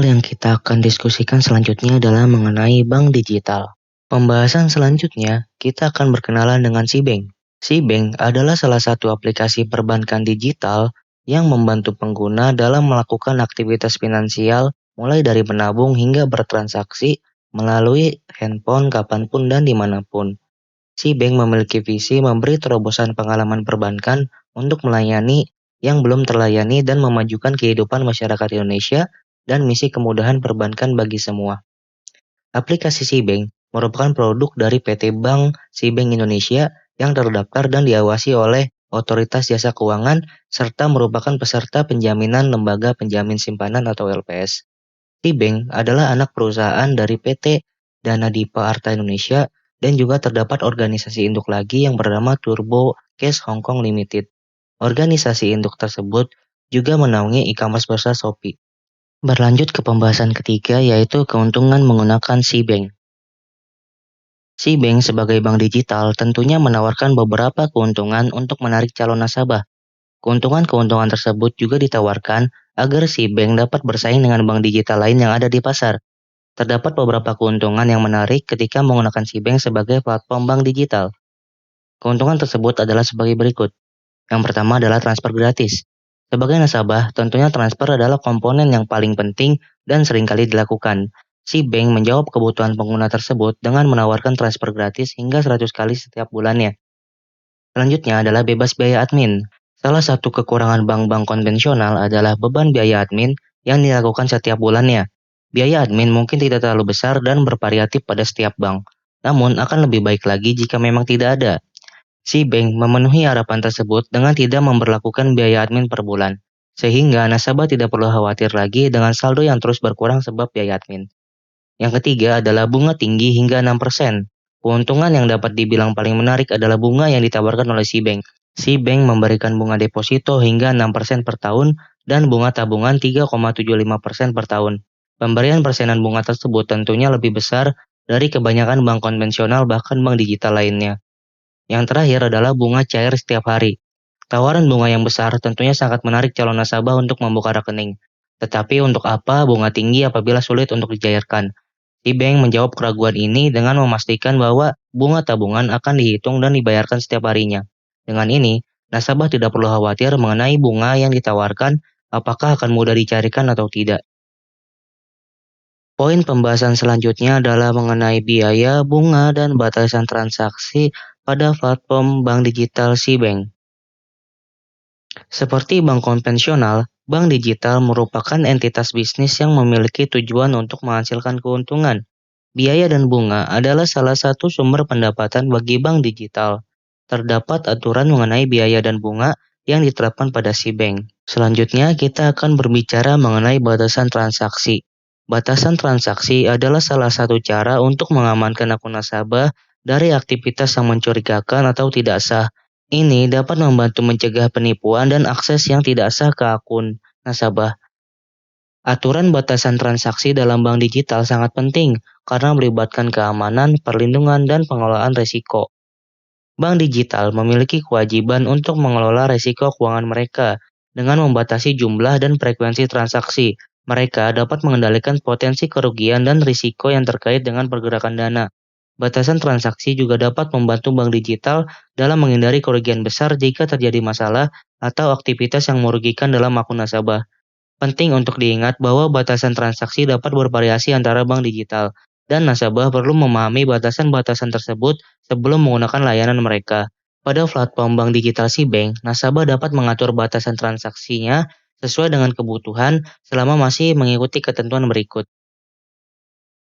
Hal yang kita akan diskusikan selanjutnya adalah mengenai bank digital. Pembahasan selanjutnya, kita akan berkenalan dengan Sibank. Sibank adalah salah satu aplikasi perbankan digital yang membantu pengguna dalam melakukan aktivitas finansial mulai dari menabung hingga bertransaksi melalui handphone kapanpun dan dimanapun. Sibank memiliki visi memberi terobosan pengalaman perbankan untuk melayani yang belum terlayani dan memajukan kehidupan masyarakat Indonesia dan misi kemudahan perbankan bagi semua. Aplikasi Sibank merupakan produk dari PT Bank Sibank Indonesia yang terdaftar dan diawasi oleh Otoritas Jasa Keuangan serta merupakan peserta penjaminan lembaga penjamin simpanan atau LPS. Sibank adalah anak perusahaan dari PT Dana Dipa Arta Indonesia dan juga terdapat organisasi induk lagi yang bernama Turbo Cash Hong Kong Limited. Organisasi induk tersebut juga menaungi e-commerce besar Shopee. Berlanjut ke pembahasan ketiga yaitu keuntungan menggunakan Sibank. Sibank sebagai bank digital tentunya menawarkan beberapa keuntungan untuk menarik calon nasabah. Keuntungan-keuntungan tersebut juga ditawarkan agar Sibank dapat bersaing dengan bank digital lain yang ada di pasar. Terdapat beberapa keuntungan yang menarik ketika menggunakan Sibank sebagai platform bank digital. Keuntungan tersebut adalah sebagai berikut. Yang pertama adalah transfer gratis. Sebagai nasabah, tentunya transfer adalah komponen yang paling penting dan seringkali dilakukan. Sibank menjawab kebutuhan pengguna tersebut dengan menawarkan transfer gratis hingga 100 kali setiap bulannya. Selanjutnya adalah bebas biaya admin. Salah satu kekurangan bank-bank konvensional adalah beban biaya admin yang dilakukan setiap bulannya. Biaya admin mungkin tidak terlalu besar dan bervariatif pada setiap bank, namun akan lebih baik lagi jika memang tidak ada. Bank memenuhi harapan tersebut dengan tidak memberlakukan biaya admin per bulan, sehingga nasabah tidak perlu khawatir lagi dengan saldo yang terus berkurang sebab biaya admin. Yang ketiga adalah bunga tinggi hingga 6%. Keuntungan yang dapat dibilang paling menarik adalah bunga yang ditawarkan oleh Bank. Bank memberikan bunga deposito hingga 6% per tahun dan bunga tabungan 3,75% per tahun. Pemberian persenan bunga tersebut tentunya lebih besar dari kebanyakan bank konvensional bahkan bank digital lainnya. Yang terakhir adalah bunga cair setiap hari. Tawaran bunga yang besar tentunya sangat menarik calon nasabah untuk membuka rekening. Tetapi untuk apa bunga tinggi apabila sulit untuk dicairkan? Bank menjawab keraguan ini dengan memastikan bahwa bunga tabungan akan dihitung dan dibayarkan setiap harinya. Dengan ini, nasabah tidak perlu khawatir mengenai bunga yang ditawarkan apakah akan mudah dicarikan atau tidak. Poin pembahasan selanjutnya adalah mengenai biaya, bunga, dan batasan transaksi pada platform bank digital Sibank. Seperti bank konvensional, bank digital merupakan entitas bisnis yang memiliki tujuan untuk menghasilkan keuntungan. Biaya dan bunga adalah salah satu sumber pendapatan bagi bank digital. Terdapat aturan mengenai biaya dan bunga yang diterapkan pada Sibank. Selanjutnya, kita akan berbicara mengenai batasan transaksi. Batasan transaksi adalah salah satu cara untuk mengamankan akun nasabah dari aktivitas yang mencurigakan atau tidak sah. Ini dapat membantu mencegah penipuan dan akses yang tidak sah ke akun nasabah. Aturan batasan transaksi dalam bank digital sangat penting karena melibatkan keamanan, perlindungan, dan pengelolaan risiko. Bank digital memiliki kewajiban untuk mengelola risiko keuangan mereka dengan membatasi jumlah dan frekuensi transaksi. Mereka dapat mengendalikan potensi kerugian dan risiko yang terkait dengan pergerakan dana. Batasan transaksi juga dapat membantu bank digital dalam menghindari kerugian besar jika terjadi masalah atau aktivitas yang merugikan dalam akun nasabah. Penting untuk diingat bahwa batasan transaksi dapat bervariasi antara bank digital, dan nasabah perlu memahami batasan-batasan tersebut sebelum menggunakan layanan mereka. Pada platform bank digital Sibank, nasabah dapat mengatur batasan transaksinya sesuai dengan kebutuhan selama masih mengikuti ketentuan berikut.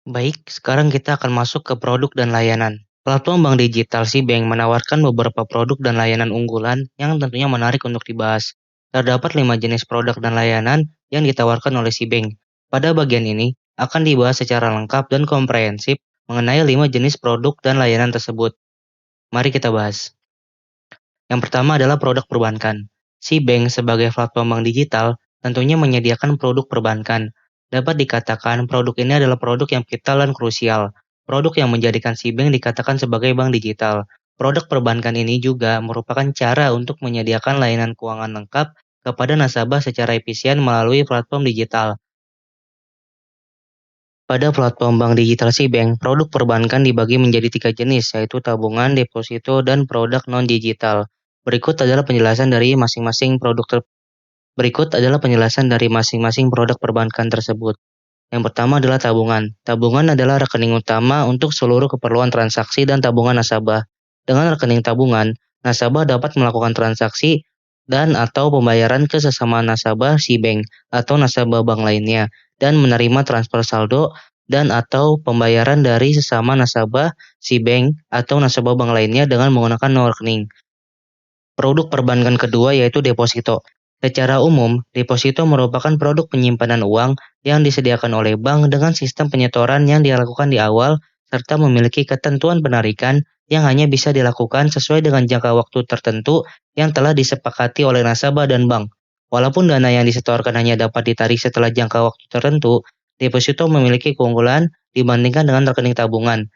Baik, sekarang kita akan masuk ke produk dan layanan. Platform bank digital Sibank menawarkan beberapa produk dan layanan unggulan yang tentunya menarik untuk dibahas. Terdapat 5 jenis produk dan layanan yang ditawarkan oleh Sibank. Pada bagian ini, akan dibahas secara lengkap dan komprehensif mengenai 5 jenis produk dan layanan tersebut. Mari kita bahas. Yang pertama adalah produk perbankan. Bank sebagai platform bank digital tentunya menyediakan produk perbankan. Dapat dikatakan produk ini adalah produk yang vital dan krusial. Produk yang menjadikan Bank dikatakan sebagai bank digital. Produk perbankan ini juga merupakan cara untuk menyediakan layanan keuangan lengkap kepada nasabah secara efisien melalui platform digital. Pada platform bank digital Cbank, produk perbankan dibagi menjadi 3 jenis, yaitu tabungan, deposito, dan produk non-digital. Berikut adalah penjelasan dari masing-masing Berikut adalah penjelasan dari masing-masing produk perbankan tersebut. Yang pertama adalah tabungan. Tabungan adalah rekening utama untuk seluruh keperluan transaksi dan tabungan nasabah. Dengan rekening tabungan, nasabah dapat melakukan transaksi dan atau pembayaran ke sesama nasabah si bank atau nasabah bank lainnya dan menerima transfer saldo dan atau pembayaran dari sesama nasabah si bank atau nasabah bank lainnya dengan menggunakan nomor rekening. Produk perbankan kedua yaitu deposito. Secara umum, deposito merupakan produk penyimpanan uang yang disediakan oleh bank dengan sistem penyetoran yang dilakukan di awal serta memiliki ketentuan penarikan yang hanya bisa dilakukan sesuai dengan jangka waktu tertentu yang telah disepakati oleh nasabah dan bank. Walaupun dana yang disetorkan hanya dapat ditarik setelah jangka waktu tertentu, deposito memiliki keunggulan dibandingkan dengan rekening tabungan,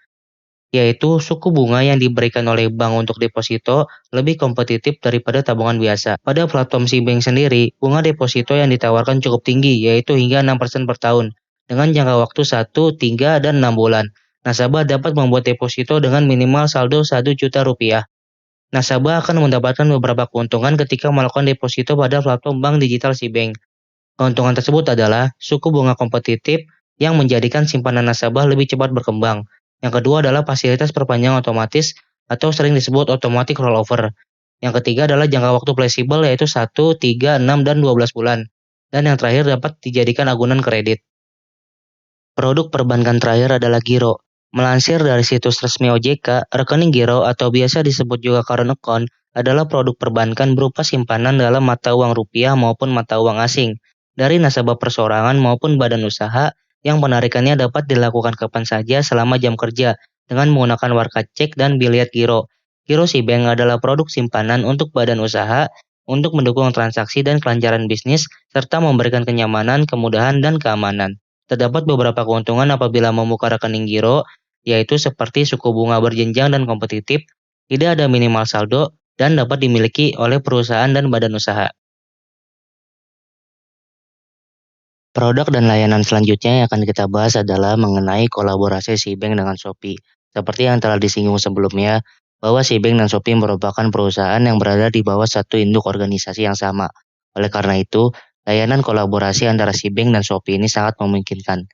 yaitu suku bunga yang diberikan oleh bank untuk deposito lebih kompetitif daripada tabungan biasa. Pada platform Cbank sendiri, bunga deposito yang ditawarkan cukup tinggi, yaitu hingga 6% per tahun, dengan jangka waktu 1, 3, dan 6 bulan. Nasabah dapat membuat deposito dengan minimal saldo 1 juta rupiah. Nasabah akan mendapatkan beberapa keuntungan ketika melakukan deposito pada platform bank digital Cbank. Keuntungan tersebut adalah suku bunga kompetitif yang menjadikan simpanan nasabah lebih cepat berkembang. Yang kedua adalah fasilitas perpanjangan otomatis atau sering disebut automatic rollover. Yang ketiga adalah jangka waktu fleksibel yaitu 1, 3, 6, dan 12 bulan. Dan yang terakhir dapat dijadikan agunan kredit. Produk perbankan terakhir adalah giro. Melansir dari situs resmi OJK, rekening giro atau biasa disebut juga current account adalah produk perbankan berupa simpanan dalam mata uang rupiah maupun mata uang asing dari nasabah perseorangan maupun badan usaha yang penarikannya dapat dilakukan kapan saja selama jam kerja dengan menggunakan warkat cek dan biliet giro. Giro Bank adalah produk simpanan untuk badan usaha untuk mendukung transaksi dan kelancaran bisnis serta memberikan kenyamanan, kemudahan, dan keamanan. Terdapat beberapa keuntungan apabila membuka rekening giro, yaitu seperti suku bunga berjenjang dan kompetitif, tidak ada minimal saldo, dan dapat dimiliki oleh perusahaan dan badan usaha. Produk dan layanan selanjutnya yang akan kita bahas adalah mengenai kolaborasi Cbank dengan Shopee. Seperti yang telah disinggung sebelumnya, bahwa Cbank dan Shopee merupakan perusahaan yang berada di bawah satu induk organisasi yang sama. Oleh karena itu, layanan kolaborasi antara Cbank dan Shopee ini sangat memungkinkan.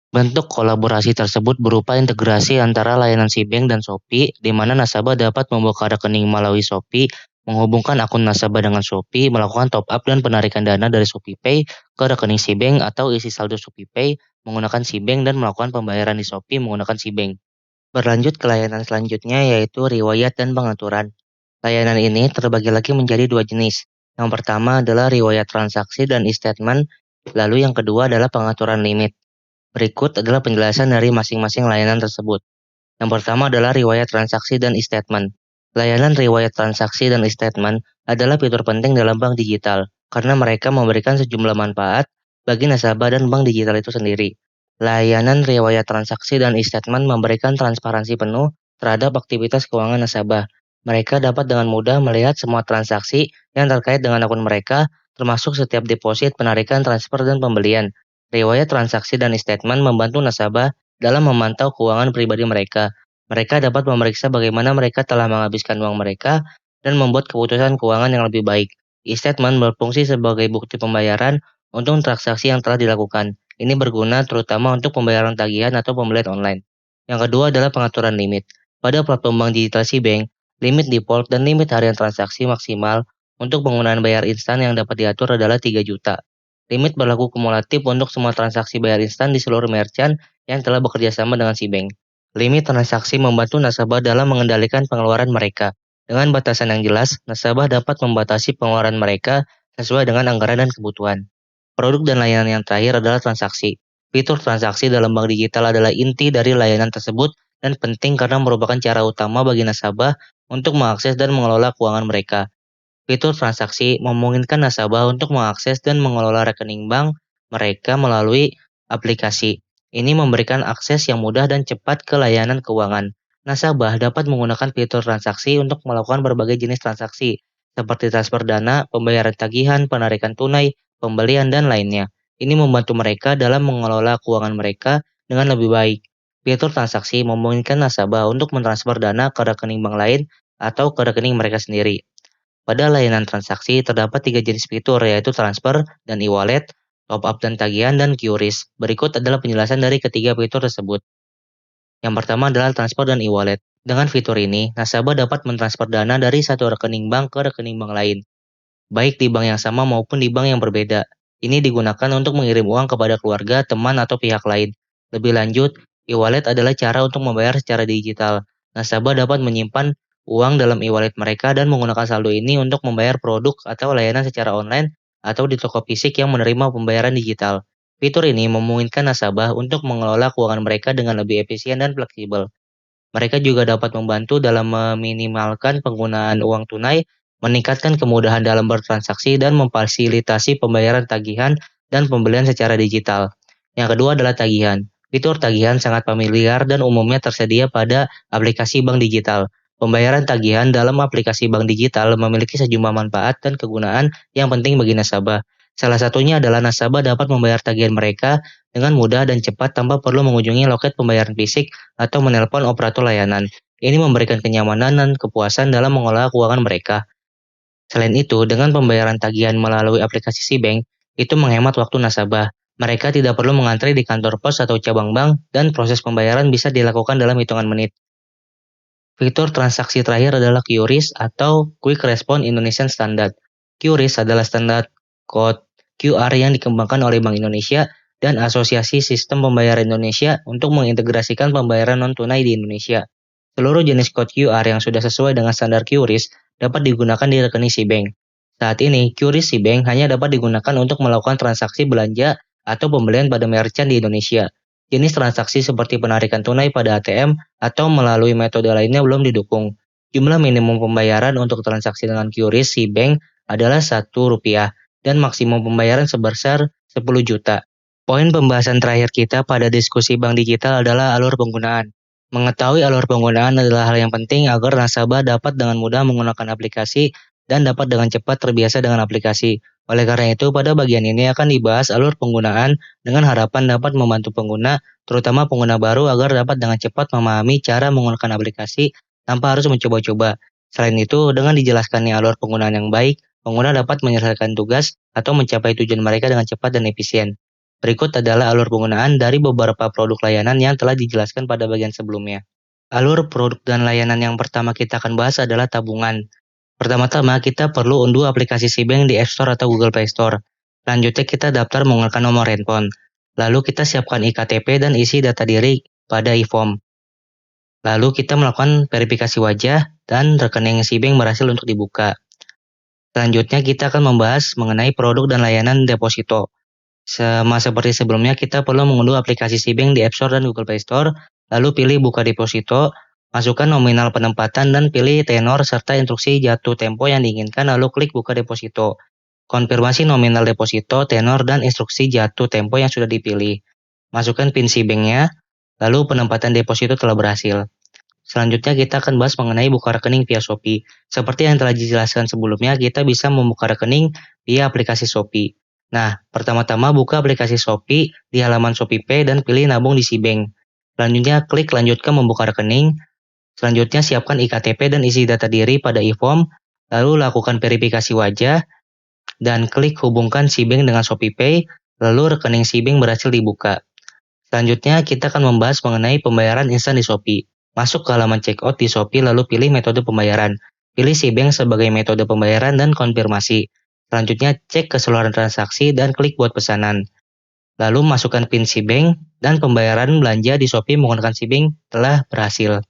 Bentuk kolaborasi tersebut berupa integrasi antara layanan Cbank dan Shopee, di mana nasabah dapat membuka rekening melalui Shopee, menghubungkan akun nasabah dengan Shopee, melakukan top up dan penarikan dana dari ShopeePay ke rekening Cbank atau isi saldo ShopeePay menggunakan Cbank dan melakukan pembayaran di Shopee menggunakan Cbank. Berlanjut ke layanan selanjutnya yaitu riwayat dan pengaturan. Layanan ini terbagi lagi menjadi 2 jenis. Yang pertama adalah riwayat transaksi dan e-statement, lalu yang kedua adalah pengaturan limit. Berikut adalah penjelasan dari masing-masing layanan tersebut. Yang pertama adalah riwayat transaksi dan e-statement. Layanan riwayat transaksi dan e-statement adalah fitur penting dalam bank digital karena mereka memberikan sejumlah manfaat bagi nasabah dan bank digital itu sendiri. Layanan riwayat transaksi dan e-statement memberikan transparansi penuh terhadap aktivitas keuangan nasabah. Mereka dapat dengan mudah melihat semua transaksi yang terkait dengan akun mereka, termasuk setiap deposit, penarikan, transfer, dan pembelian. Riwayat transaksi dan e-statement membantu nasabah dalam memantau keuangan pribadi mereka. Mereka dapat memeriksa bagaimana mereka telah menghabiskan uang mereka dan membuat keputusan keuangan yang lebih baik. E-statement berfungsi sebagai bukti pembayaran untuk transaksi yang telah dilakukan. Ini berguna terutama untuk pembayaran tagihan atau pembelian online. Yang kedua adalah pengaturan limit. Pada platform bank digital Cbank, limit default dan limit harian transaksi maksimal untuk penggunaan bayar instan yang dapat diatur adalah 3 juta. Limit berlaku kumulatif untuk semua transaksi bayar instan di seluruh merchant yang telah bekerja sama dengan Cbank. Limit transaksi membantu nasabah dalam mengendalikan pengeluaran mereka. Dengan batasan yang jelas, nasabah dapat membatasi pengeluaran mereka sesuai dengan anggaran dan kebutuhan. Produk dan layanan yang terakhir adalah transaksi. Fitur transaksi dalam bank digital adalah inti dari layanan tersebut dan penting karena merupakan cara utama bagi nasabah untuk mengakses dan mengelola keuangan mereka. Fitur transaksi memungkinkan nasabah untuk mengakses dan mengelola rekening bank mereka melalui aplikasi. Ini memberikan akses yang mudah dan cepat ke layanan keuangan. Nasabah dapat menggunakan fitur transaksi untuk melakukan berbagai jenis transaksi, seperti transfer dana, pembayaran tagihan, penarikan tunai, pembelian, dan lainnya. Ini membantu mereka dalam mengelola keuangan mereka dengan lebih baik. Fitur transaksi memungkinkan nasabah untuk mentransfer dana ke rekening bank lain atau ke rekening mereka sendiri. Pada layanan transaksi terdapat tiga jenis fitur yaitu transfer dan e-wallet, top up dan tagihan, dan QRIS. Berikut adalah penjelasan dari ketiga fitur tersebut. Yang pertama adalah transfer dan e-wallet. Dengan fitur ini, nasabah dapat mentransfer dana dari satu rekening bank ke rekening bank lain, baik di bank yang sama maupun di bank yang berbeda. Ini digunakan untuk mengirim uang kepada keluarga, teman, atau pihak lain. Lebih lanjut, e-wallet adalah cara untuk membayar secara digital. Nasabah dapat menyimpan uang dalam e-wallet mereka dan menggunakan saldo ini untuk membayar produk atau layanan secara online atau di toko fisik yang menerima pembayaran digital. Fitur ini memungkinkan nasabah untuk mengelola keuangan mereka dengan lebih efisien dan fleksibel. Mereka juga dapat membantu dalam meminimalkan penggunaan uang tunai, meningkatkan kemudahan dalam bertransaksi, dan memfasilitasi pembayaran tagihan dan pembelian secara digital. Yang kedua adalah tagihan. Fitur tagihan sangat familiar dan umumnya tersedia pada aplikasi bank digital. Pembayaran tagihan dalam aplikasi bank digital memiliki sejumlah manfaat dan kegunaan yang penting bagi nasabah. Salah satunya adalah nasabah dapat membayar tagihan mereka dengan mudah dan cepat tanpa perlu mengunjungi loket pembayaran fisik atau menelpon operator layanan. Ini memberikan kenyamanan dan kepuasan dalam mengelola keuangan mereka. Selain itu, dengan pembayaran tagihan melalui aplikasi SeaBank, itu menghemat waktu nasabah. Mereka tidak perlu mengantri di kantor pos atau cabang bank, dan proses pembayaran bisa dilakukan dalam hitungan menit. Fitur transaksi terakhir adalah QRIS atau Quick Response Indonesian Standard. QRIS adalah standar kode QR yang dikembangkan oleh Bank Indonesia dan Asosiasi Sistem Pembayaran Indonesia untuk mengintegrasikan pembayaran non-tunai di Indonesia. Seluruh jenis kode QR yang sudah sesuai dengan standar QRIS dapat digunakan di rekening SeaBank. Saat ini, QRIS SeaBank hanya dapat digunakan untuk melakukan transaksi belanja atau pembelian pada merchant di Indonesia. Jenis transaksi seperti penarikan tunai pada ATM atau melalui metode lainnya belum didukung. Jumlah minimum pembayaran untuk transaksi dengan QRIS SeaBank adalah Rp1 dan maksimum pembayaran sebesar 10 juta. Poin pembahasan terakhir kita pada diskusi bank digital adalah alur penggunaan. Mengetahui alur penggunaan adalah hal yang penting agar nasabah dapat dengan mudah menggunakan aplikasi dan dapat dengan cepat terbiasa dengan aplikasi. Oleh karena itu, pada bagian ini akan dibahas alur penggunaan dengan harapan dapat membantu pengguna, terutama pengguna baru agar dapat dengan cepat memahami cara menggunakan aplikasi tanpa harus mencoba-coba. Selain itu, dengan dijelaskannya alur penggunaan yang baik, pengguna dapat menyelesaikan tugas atau mencapai tujuan mereka dengan cepat dan efisien. Berikut adalah alur penggunaan dari beberapa produk layanan yang telah dijelaskan pada bagian sebelumnya. Alur produk dan layanan yang pertama kita akan bahas adalah tabungan. Pertama-tama, kita perlu unduh aplikasi SeaBank di App Store atau Google Play Store. Selanjutnya, kita daftar menggunakan nomor handphone. Lalu, kita siapkan iktp dan isi data diri pada e-form. Lalu, kita melakukan verifikasi wajah dan rekening SeaBank berhasil untuk dibuka. Selanjutnya, kita akan membahas mengenai produk dan layanan deposito. Sama seperti sebelumnya, kita perlu mengunduh aplikasi SeaBank di App Store dan Google Play Store. Lalu, pilih buka deposito. Masukkan nominal penempatan dan pilih tenor serta instruksi jatuh tempo yang diinginkan, lalu klik buka deposito. Konfirmasi nominal deposito, tenor, dan instruksi jatuh tempo yang sudah dipilih. Masukkan PIN SeaBank-nya, lalu penempatan deposito telah berhasil. Selanjutnya kita akan bahas mengenai buka rekening via Shopee. Seperti yang telah dijelaskan sebelumnya, kita bisa membuka rekening via aplikasi Shopee. Nah, pertama-tama buka aplikasi Shopee di halaman ShopeePay dan pilih nabung di SeaBank. Selanjutnya klik lanjutkan membuka rekening. Selanjutnya siapkan iktp dan isi data diri pada e-form, lalu lakukan verifikasi wajah, dan klik hubungkan SeaBank dengan ShopeePay, lalu rekening SeaBank berhasil dibuka. Selanjutnya kita akan membahas mengenai pembayaran instan di Shopee. Masuk ke halaman checkout di Shopee lalu pilih metode pembayaran. Pilih SeaBank sebagai metode pembayaran dan konfirmasi. Selanjutnya cek keseluruhan transaksi dan klik buat pesanan. Lalu masukkan PIN SeaBank dan pembayaran belanja di Shopee menggunakan SeaBank telah berhasil.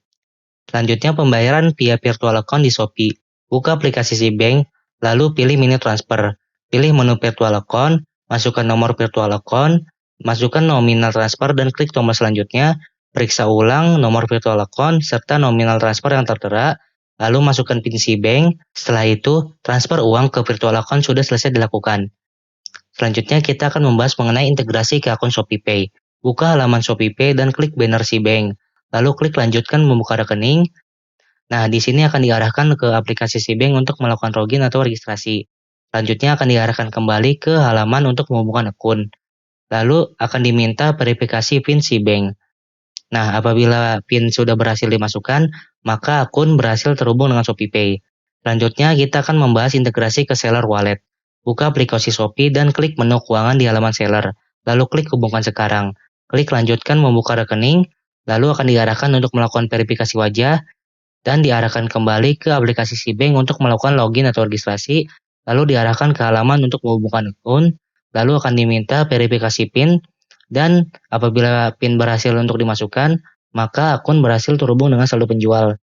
Selanjutnya pembayaran via virtual account di Shopee. Buka aplikasi SeaBank, lalu pilih menu transfer. Pilih menu virtual account, masukkan nomor virtual account, masukkan nominal transfer dan klik tombol selanjutnya. Periksa ulang nomor virtual account serta nominal transfer yang tertera, lalu masukkan PIN SeaBank. Setelah itu, transfer uang ke virtual account sudah selesai dilakukan. Selanjutnya kita akan membahas mengenai integrasi ke akun ShopeePay. Buka halaman ShopeePay dan klik banner SeaBank. Lalu klik lanjutkan membuka rekening. Nah, di sini akan diarahkan ke aplikasi SeaBank untuk melakukan login atau registrasi. Selanjutnya akan diarahkan kembali ke halaman untuk menghubungkan akun. Lalu akan diminta verifikasi PIN si bank. Nah, apabila PIN sudah berhasil dimasukkan, maka akun berhasil terhubung dengan ShopeePay. Selanjutnya, kita akan membahas integrasi ke seller wallet. Buka aplikasi Shopee dan klik menu keuangan di halaman seller. Lalu klik hubungkan sekarang. Klik lanjutkan membuka rekening, lalu akan diarahkan untuk melakukan verifikasi wajah, dan diarahkan kembali ke aplikasi si bank untuk melakukan login atau registrasi, lalu diarahkan ke halaman untuk menghubungkan akun, lalu akan diminta verifikasi PIN, dan apabila PIN berhasil untuk dimasukkan, maka akun berhasil terhubung dengan saldo penjual.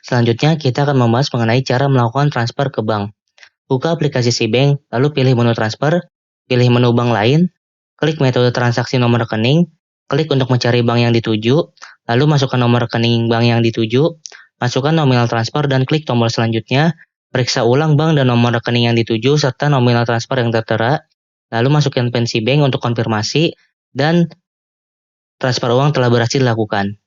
Selanjutnya, kita akan membahas mengenai cara melakukan transfer ke bank. Buka aplikasi si bank, lalu pilih menu transfer, pilih menu bank lain, klik metode transaksi nomor rekening, klik untuk mencari bank yang dituju, lalu masukkan nomor rekening bank yang dituju, masukkan nominal transfer dan klik tombol selanjutnya, periksa ulang bank dan nomor rekening yang dituju serta nominal transfer yang tertera, lalu masukkan PIN si bank untuk konfirmasi, dan transfer uang telah berhasil dilakukan.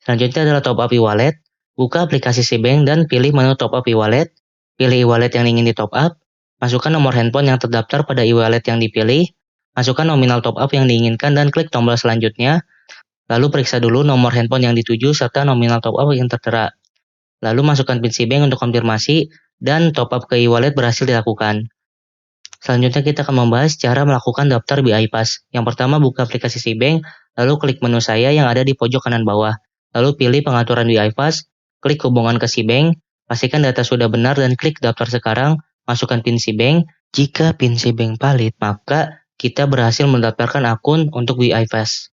Selanjutnya adalah top up e-wallet. Buka aplikasi si bank dan pilih menu top up e-wallet. Pilih e-wallet yang ingin di top up. Masukkan nomor handphone yang terdaftar pada e-wallet yang dipilih. Masukkan nominal top up yang diinginkan dan klik tombol selanjutnya. Lalu periksa dulu nomor handphone yang dituju serta nominal top up yang tertera. Lalu masukkan PIN si bank untuk konfirmasi dan top up ke e-wallet berhasil dilakukan. Selanjutnya kita akan membahas cara melakukan daftar BI-Pass. Yang pertama, buka aplikasi si bank, lalu klik menu saya yang ada di pojok kanan bawah. Lalu pilih pengaturan BI-Pass, klik hubungan ke si bank, pastikan data sudah benar dan klik daftar sekarang, masukkan PIN si bank. Jika PIN si bank valid, maka kita berhasil mendaftarkan akun untuk BI-Pass.